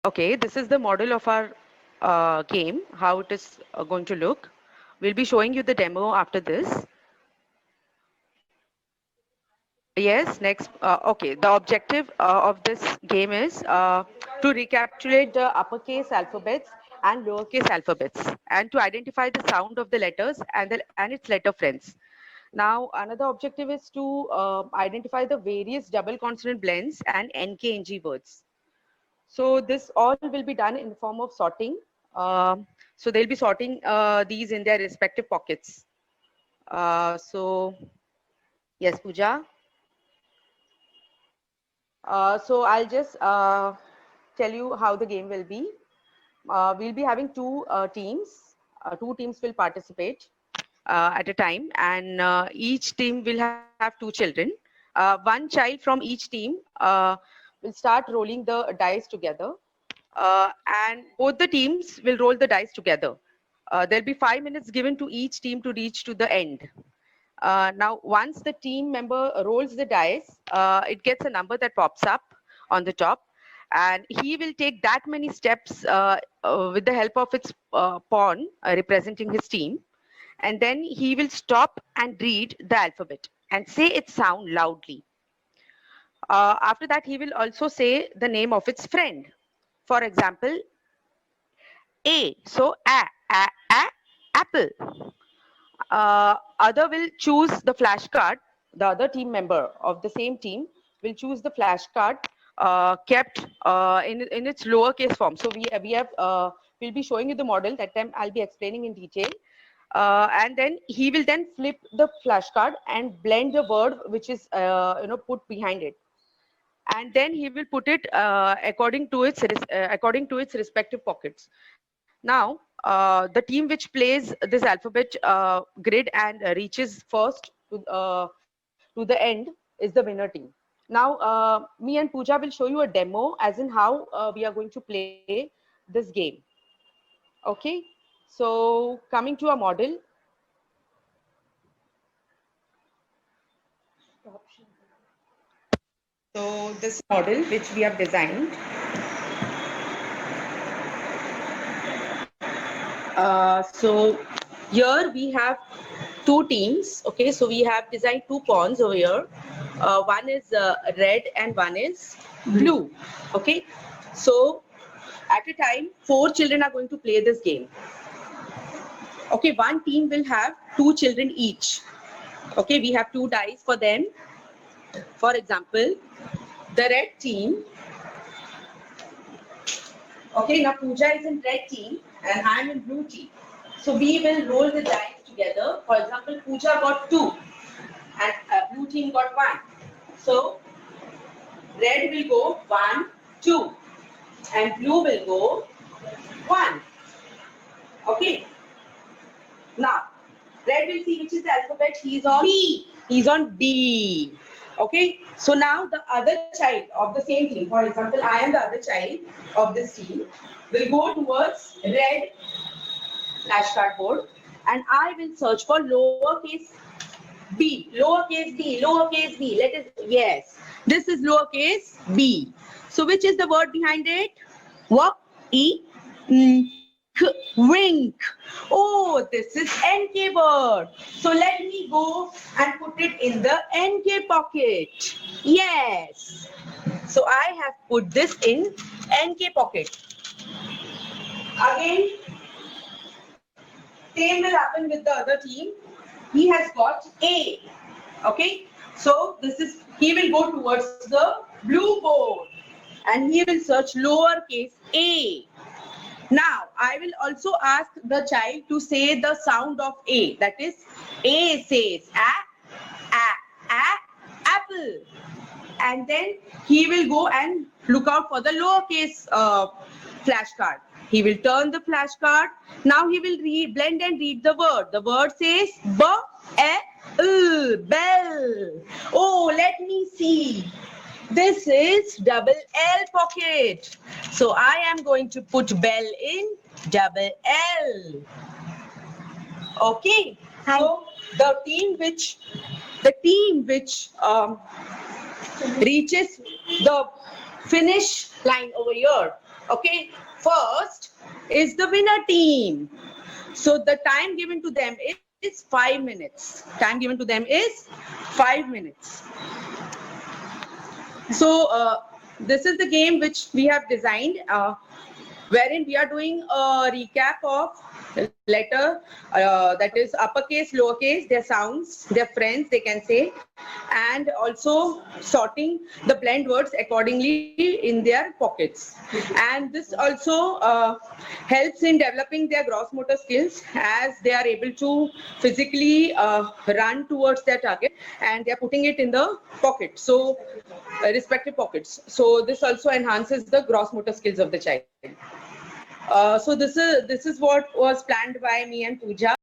Okay, this is the model of our game, how it is going to look. We'll be showing you the demo after this. Yes, next. Okay, the objective of this game is to recapitulate the uppercase alphabets and lowercase alphabets and to identify the sound of the letters and its letter friends. Now, another objective is to identify the various double consonant blends and NKNG words. So this all will be done in the form of sorting. So they'll be sorting these in their respective pockets. So yes, Pooja. So I'll just tell you how the game will be. We'll be having two teams. Two teams will participate at a time, and each team will have two children. One child from each team will start rolling the dice together, and both the teams will roll the dice together. There'll be 5 minutes given to each team to reach to the end. Now, once the team member rolls the dice, it gets a number that pops up on the top, and he will take that many steps with the help of its pawn representing his team, and then he will stop and read the alphabet and say its sound loudly. After that, he will also say the name of its friend. For example, A. So, apple. Other will choose the flashcard. The other team member of the same team will choose the flashcard kept in its lowercase form. So we'll be showing you the model. That time I'll be explaining in detail. And then he will then flip the flashcard and blend the word which is put behind it, and then he will put it according to its respective pockets. Now, the team which plays this alphabet grid and reaches first to the end is the winner team. Now, me and Pooja will show you a demo as in how we are going to play this game. Okay, so coming to our model. So this model which we have designed. So here we have two teams. Okay, so we have designed two pawns over here. One is red and one is blue. Okay, so at a time, 4 children are going to play this game. Okay, one team will have 2 children each. Okay, we have two dice for them. For example, the red team. Okay, now Pooja is in red team and I am in blue team. So we will roll the dice together. For example, Pooja got 2 and blue team got 1. So red will go 1, 2 and blue will go 1. Okay. Now, red will see which is the alphabet. He is on B. He is on B. Okay. So now the other child of the same team, for example, I am the other child of this team, will go towards red flashcard board and I will search for lowercase b, lowercase b, lowercase b. Let us, yes, this is lowercase b. So which is the word behind it? What? Wink. Oh, this is NK word. So let me go and put it in the NK pocket. Yes. So I have put this in NK pocket. Again, same will happen with the other team. He has got A. Okay. So this is, he will go towards the blue board and he will search lowercase a. Now, I will also ask the child to say the sound of A. That is, A says apple. And then he will go and look out for the lowercase flashcard. He will turn the flashcard. Now he will blend and read the word. The word says bell. Oh, let me see. This is double L pocket. So I am going to put bell in double L. Okay. So the team which reaches the finish line over here Okay, first is the winner team. So the time given to them is 5 minutes. Time given to them is 5 minutes. So this is the game which we have designed, wherein we are doing a recap of letter, that is uppercase, lowercase, their sounds, their friends, they can say, and also sorting the blend words accordingly in their pockets. And this also helps in developing their gross motor skills, as they are able to physically run towards their target and they are putting it in the pocket. So respective pockets. So this also enhances the gross motor skills of the child. So this is what was planned by me and Pooja.